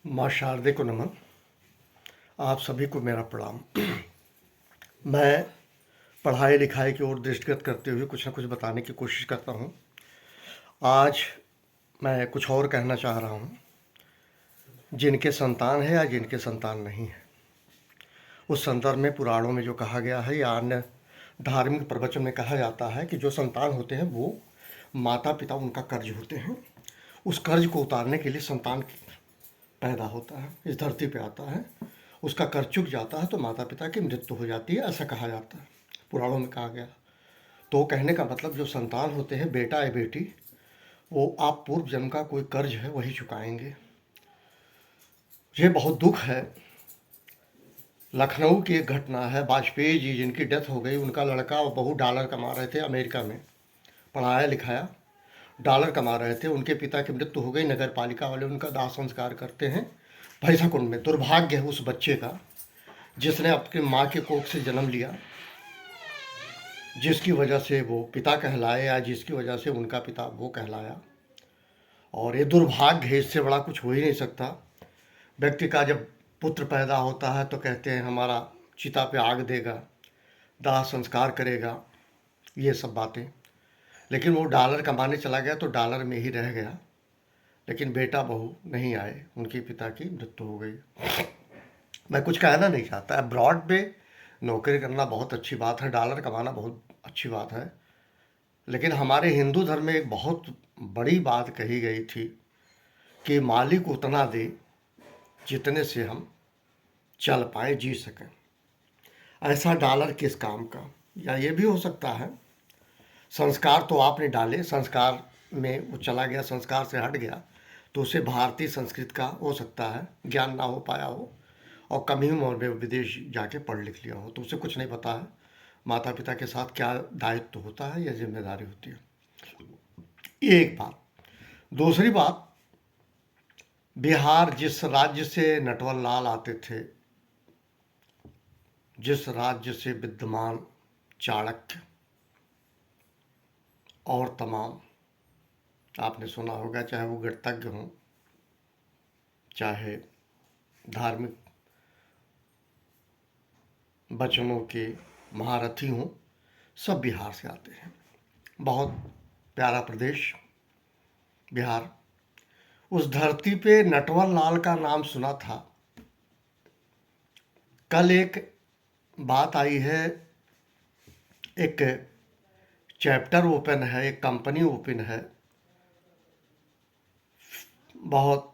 माँ शारदे को नमन। आप सभी को मेरा प्रणाम। मैं पढ़ाई लिखाई की ओर दृष्टिगत करते हुए कुछ न कुछ बताने की कोशिश करता हूँ। आज मैं कुछ और कहना चाह रहा हूँ। जिनके संतान है या जिनके संतान नहीं है, उस संदर्भ में पुराणों में जो कहा गया है या अन्य धार्मिक प्रवचन में कहा जाता है कि जो संतान होते हैं वो माता पिता उनका कर्ज होते हैं। उस कर्ज को उतारने के लिए संतान पैदा होता है, इस धरती पे आता है। उसका कर चुक जाता है तो माता पिता की मृत्यु हो जाती है, ऐसा कहा जाता है, पुराणों में कहा गया। तो कहने का मतलब जो संतान होते हैं, बेटा या बेटी, वो आप पूर्व जन्म का कोई कर्ज है वही चुकाएंगे। ये बहुत दुख है। लखनऊ की एक घटना है, वाजपेयी जी जिनकी डेथ हो गई, उनका लड़का और बहू डॉलर कमा रहे थे अमेरिका में, पढ़ाया लिखाया, डॉलर कमा रहे थे। उनके पिता की मृत्यु हो गई, नगर पालिका वाले उनका दाह संस्कार करते हैं भैंसा कुंड में। दुर्भाग्य है उस बच्चे का जिसने अपनी माँ के कोख से जन्म लिया, जिसकी वजह से वो पिता कहलाए या जिसकी वजह से उनका पिता वो कहलाया। और ये दुर्भाग्य है, इससे बड़ा कुछ हो ही नहीं सकता। व्यक्ति का जब पुत्र पैदा होता है तो कहते हैं हमारा चिता पे आग देगा, दाह संस्कार करेगा, ये सब बातें। लेकिन वो डॉलर कमाने चला गया तो डॉलर में ही रह गया, लेकिन बेटा बहू नहीं आए, उनके पिता की मृत्यु हो गई। मैं कुछ कहना नहीं चाहता। अब्रॉड पे नौकरी करना बहुत अच्छी बात है, डॉलर कमाना बहुत अच्छी बात है, लेकिन हमारे हिंदू धर्म में एक बहुत बड़ी बात कही गई थी कि मालिक उतना दे जितने से हम चल पाए, जी सकें। ऐसा डॉलर किस काम का? या ये भी हो सकता है संस्कार तो आपने डाले, संस्कार में वो चला गया, संस्कार से हट गया, तो उसे भारतीय संस्कृत का हो सकता है ज्ञान ना हो पाया हो और कम ही उम्र में विदेश जाके पढ़ लिख लिया हो, तो उसे कुछ नहीं पता है माता पिता के साथ क्या दायित्व होता है या जिम्मेदारी होती है। ये एक बात। दूसरी बात, बिहार जिस राज्य से नटवर लाल आते थे, जिस राज्य से विद्यमान चाणक्य और तमाम, आपने सुना होगा, चाहे वो गणतज्ञ हों, चाहे धार्मिक वचनों के महारथी हों, सब बिहार से आते हैं। बहुत प्यारा प्रदेश बिहार। उस धरती पे नटवर लाल का नाम सुना था। कल एक बात आई है, एक चैप्टर ओपन है, एक कंपनी ओपन है, बहुत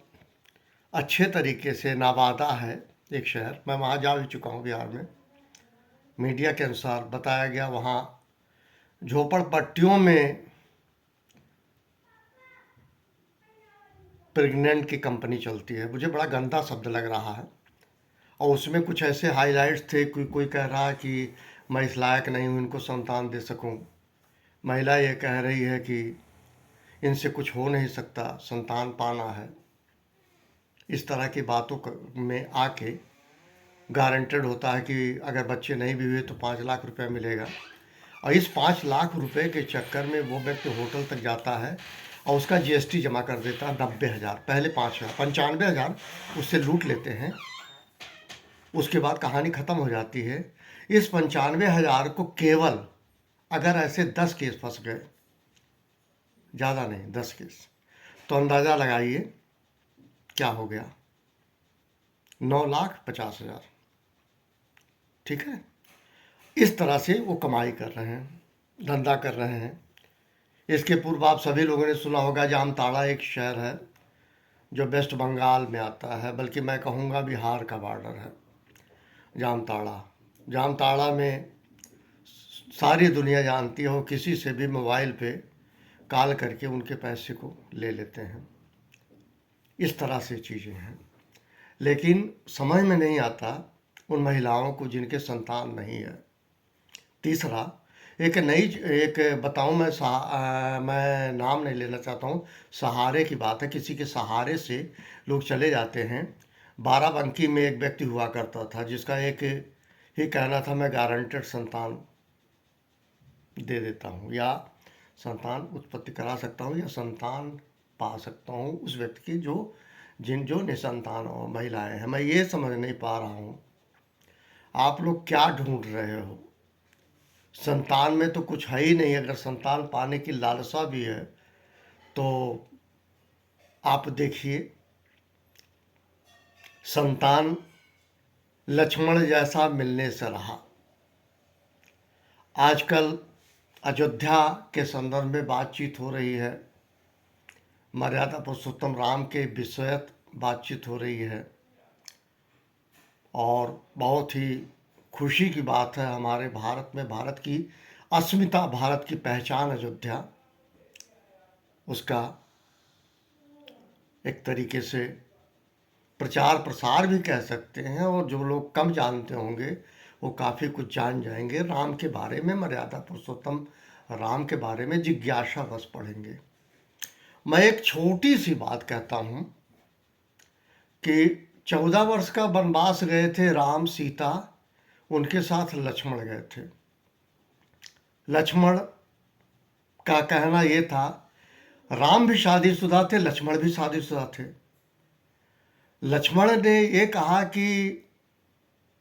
अच्छे तरीके से, नवादा है एक शहर, मैं वहाँ जा भी चुका हूँ बिहार में। मीडिया के अनुसार बताया गया वहाँ झोपड़पट्टियों में प्रेग्नेंट की कंपनी चलती है। मुझे बड़ा गंदा शब्द लग रहा है, और उसमें कुछ ऐसे हाइलाइट्स थे, कोई कह रहा है कि मैं इस लायक नहीं हूँ इनको संतान दे सकूँ, महिला ये कह रही है कि इनसे कुछ हो नहीं सकता, संतान पाना है। इस तरह की बातों में आके गारंटेड होता है कि अगर बच्चे नहीं भी हुए तो 5 लाख रुपया मिलेगा, और इस 5 लाख रुपए के चक्कर में वो व्यक्ति होटल तक जाता है और उसका जीएसटी जमा कर देता है 90,000, पहले 5,000, 95,000 उससे लूट लेते हैं। उसके बाद कहानी ख़त्म हो जाती है। इस 95,000 को केवल अगर ऐसे 10 केस फंस गए, ज़्यादा नहीं 10 केस, तो अंदाज़ा लगाइए क्या हो गया, 9,50,000। ठीक है, इस तरह से वो कमाई कर रहे हैं, धंधा कर रहे हैं। इसके पूर्व आप सभी लोगों ने सुना होगा, जामताड़ा एक शहर है जो वेस्ट बंगाल में आता है, बल्कि मैं कहूँगा बिहार का बॉर्डर है जामताड़ा। जामताड़ा में सारी दुनिया जानती हो, किसी से भी मोबाइल पे कॉल करके उनके पैसे को ले लेते हैं। इस तरह से चीज़ें हैं, लेकिन समझ में नहीं आता उन महिलाओं को जिनके संतान नहीं है। तीसरा, एक बताऊं, मैं नाम नहीं लेना चाहता हूँ, सहारे की बात है। किसी के सहारे से लोग चले जाते हैं। बाराबंकी में एक व्यक्ति हुआ करता था जिसका एक ही कहना था, मैं गारंटेड संतान दे देता हूँ या संतान उत्पत्ति करा सकता हूँ या संतान पा सकता हूँ उस व्यक्ति की जो जिन जो निसंतान और महिलाएं हैं। मैं ये समझ नहीं पा रहा हूँ आप लोग क्या ढूंढ रहे हो। संतान में तो कुछ है ही नहीं। अगर संतान पाने की लालसा भी है तो आप देखिए, संतान लक्ष्मण जैसा मिलने से रहा। आजकल अयोध्या के संदर्भ में बातचीत हो रही है, मर्यादा पुरुषोत्तम राम के विषयत बातचीत हो रही है, और बहुत ही खुशी की बात है हमारे भारत में, भारत की अस्मिता, भारत की पहचान अयोध्या, उसका एक तरीके से प्रचार प्रसार भी कह सकते हैं। और जो लोग कम जानते होंगे वो काफ़ी कुछ जान जाएंगे राम के बारे में, मर्यादा पुरुषोत्तम राम के बारे में जिज्ञासा बस पढ़ेंगे। मैं एक छोटी सी बात कहता हूँ कि 14 वर्ष का वनवास गए थे राम सीता, उनके साथ लक्ष्मण गए थे। लक्ष्मण का कहना ये था, राम भी शादीशुदा थे, लक्ष्मण भी शादीशुदा थे। लक्ष्मण ने ये कहा कि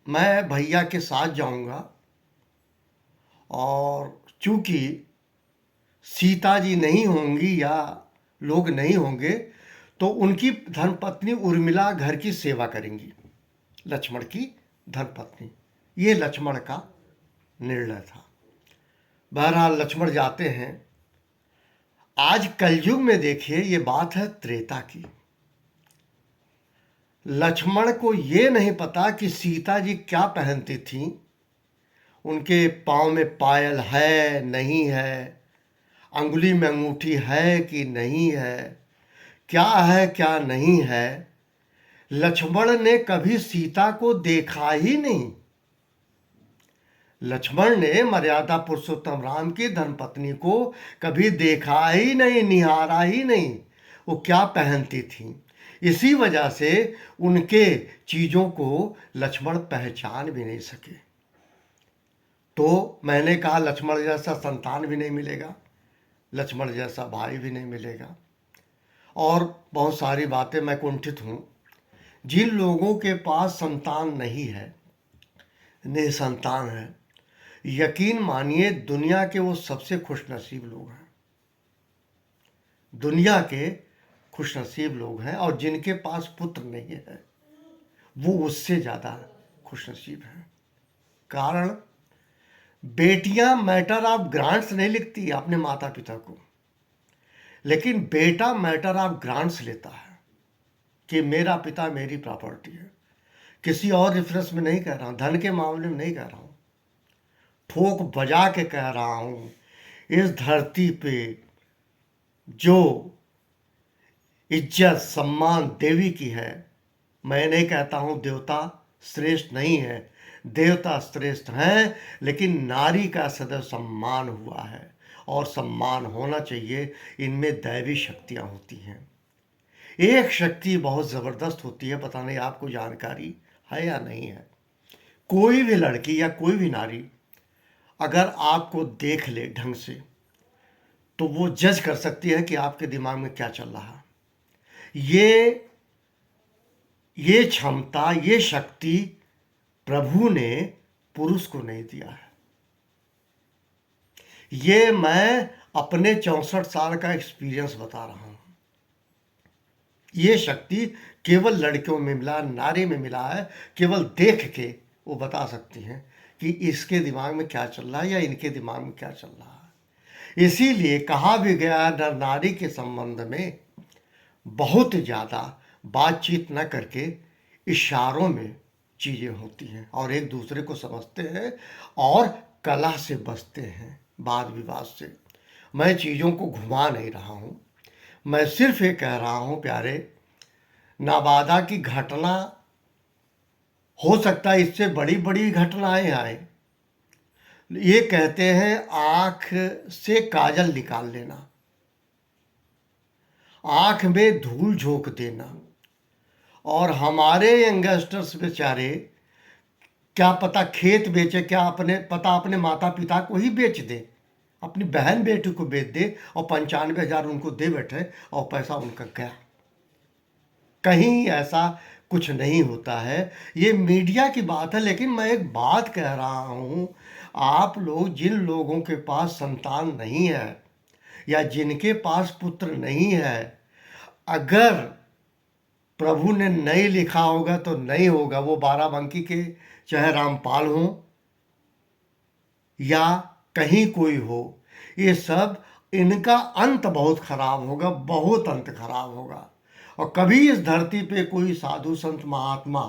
मैं भैया के साथ जाऊंगा, और चूंकि सीता जी नहीं होंगी या लोग नहीं होंगे तो उनकी धर्मपत्नी उर्मिला घर की सेवा करेंगी, लक्ष्मण की धर्मपत्नी। ये लक्ष्मण का निर्णय था। बहरहाल लक्ष्मण जाते हैं। आज कलयुग में देखिए, ये बात है त्रेता की। लक्ष्मण को ये नहीं पता कि सीता जी क्या पहनती थी, उनके पाँव में पायल है नहीं है, अंगुली में अंगूठी है कि नहीं है, क्या है क्या नहीं है। लक्ष्मण ने कभी सीता को देखा ही नहीं। लक्ष्मण ने मर्यादा पुरुषोत्तम राम की धर्मपत्नी को कभी देखा ही नहीं, निहारा ही नहीं, वो क्या पहनती थी। इसी वजह से उनके चीज़ों को लक्ष्मण पहचान भी नहीं सके। तो मैंने कहा लक्ष्मण जैसा संतान भी नहीं मिलेगा, लक्ष्मण जैसा भाई भी नहीं मिलेगा। और बहुत सारी बातें, मैं कुंठित हूँ जिन लोगों के पास संतान नहीं है, निसंतान है, यकीन मानिए दुनिया के वो सबसे खुशनसीब लोग हैं। दुनिया के खुशनसीब लोग हैं, और जिनके पास पुत्र नहीं है वो उससे ज़्यादा खुशनसीब हैं। कारण बेटियां मैटर ऑफ ग्रांट्स नहीं लिखती अपने माता पिता को, लेकिन बेटा मैटर ऑफ ग्रांट्स लेता है कि मेरा पिता मेरी प्रॉपर्टी है। किसी और रेफरेंस में नहीं कह रहा हूँ, धन के मामले में नहीं कह रहा हूँ, ठोक बजा के कह रहा हूँ। इस धरती पे जो इज्जत सम्मान देवी की है, मैं नहीं कहता हूँ देवता श्रेष्ठ नहीं है, देवता श्रेष्ठ हैं, लेकिन नारी का सदैव सम्मान हुआ है, और सम्मान होना चाहिए। इनमें दैवी शक्तियाँ होती हैं। एक शक्ति बहुत ज़बरदस्त होती है, पता नहीं आपको जानकारी है या नहीं है। कोई भी लड़की या कोई भी नारी अगर आपको देख ले ढंग से तो वो जज कर सकती है कि आपके दिमाग में क्या चल रहा है। ये क्षमता, ये शक्ति प्रभु ने पुरुष को नहीं दिया है। ये मैं अपने 64 साल का एक्सपीरियंस बता रहा हूं। ये शक्ति केवल लड़कियों में मिला, नारी में मिला है। केवल देख के वो बता सकती हैं कि इसके दिमाग में क्या चल रहा है या इनके दिमाग में क्या चल रहा है। इसीलिए कहा भी गया है, नर नारी के संबंध में बहुत ज़्यादा बातचीत न करके इशारों में चीज़ें होती हैं, और एक दूसरे को समझते हैं और कला से बचते हैं, वाद विवाद से। मैं चीज़ों को घुमा नहीं रहा हूँ, मैं सिर्फ ये कह रहा हूँ प्यारे, नाबादा की घटना हो सकता है इससे बड़ी बड़ी घटनाएं आए। ये कहते हैं आँख से काजल निकाल लेना, आँख में धूल झोंक देना। और हमारे यंगस्टर्स बेचारे क्या पता खेत बेचे, क्या अपने माता पिता को ही बेच दे, अपनी बहन बेटी को बेच दे, और 95,000 उनको दे बैठे और पैसा उनका गया। कहीं ऐसा कुछ नहीं होता है। ये मीडिया की बात है। लेकिन मैं एक बात कह रहा हूँ, आप लोग जिन लोगों के पास संतान नहीं है या जिनके पास पुत्र नहीं है, अगर प्रभु ने नहीं लिखा होगा तो नहीं होगा। वो बाराबंकी के चाहे रामपाल हों या कहीं कोई हो, ये सब, इनका अंत बहुत खराब होगा, बहुत अंत खराब होगा। और कभी इस धरती पे कोई साधु संत महात्मा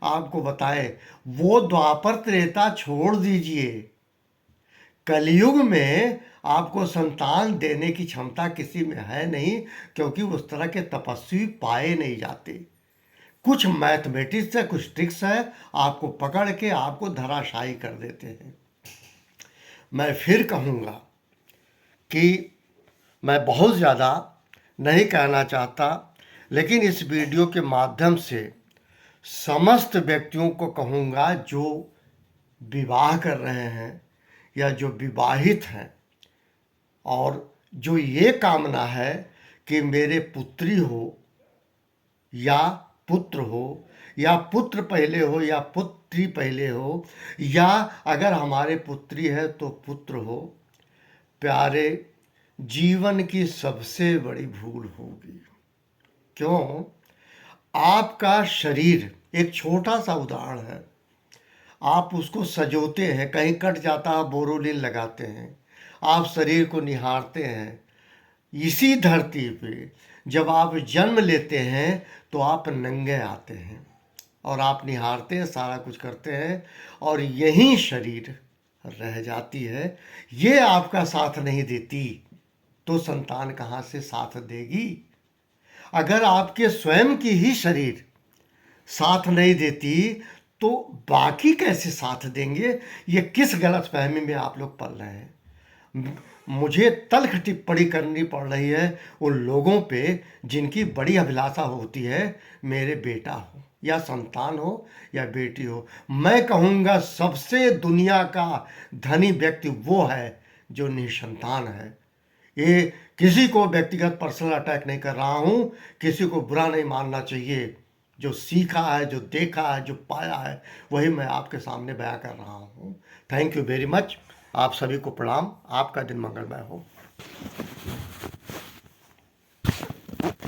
आपको बताए, वो द्वापर त्रेता छोड़ दीजिए, कलयुग में आपको संतान देने की क्षमता किसी में है नहीं, क्योंकि उस तरह के तपस्वी पाए नहीं जाते। कुछ मैथमेटिक्स है, कुछ ट्रिक्स है, आपको पकड़ के आपको धराशायी कर देते हैं। मैं फिर कहूँगा कि मैं बहुत ज़्यादा नहीं कहना चाहता, लेकिन इस वीडियो के माध्यम से समस्त व्यक्तियों को कहूँगा जो विवाह कर रहे हैं या जो विवाहित हैं, और जो ये कामना है कि मेरे पुत्री हो या पुत्र हो, या पुत्र पहले हो या पुत्री पहले हो, या अगर हमारे पुत्री है तो पुत्र हो, प्यारे, जीवन की सबसे बड़ी भूल होगी। क्यों? आपका शरीर एक छोटा सा उदाहरण है। आप उसको सजोते हैं, कहीं कट जाता है बोरोलिन लगाते हैं, आप शरीर को निहारते हैं। इसी धरती पे जब आप जन्म लेते हैं तो आप नंगे आते हैं और आप निहारते हैं, सारा कुछ करते हैं, और यही शरीर रह जाती है। ये आपका साथ नहीं देती तो संतान कहाँ से साथ देगी? अगर आपके स्वयं की ही शरीर साथ नहीं देती तो बाकी कैसे साथ देंगे? ये किस गलतफहमी में आप लोग पल रहे हैं? मुझे तल्ख टिप्पणी करनी पड़ रही है उन लोगों पे जिनकी बड़ी अभिलाषा होती है मेरे बेटा हो या संतान हो या बेटी हो। मैं कहूँगा सबसे दुनिया का धनी व्यक्ति वो है जो निसंतान है। ये किसी को व्यक्तिगत पर्सनल अटैक नहीं कर रहा हूँ, किसी को बुरा नहीं मानना चाहिए। जो सीखा है, जो देखा है, जो पाया है, वही मैं आपके सामने बयां कर रहा हूँ। Thank you very much. आप सभी को प्रणाम। आपका दिन मंगलमय हो।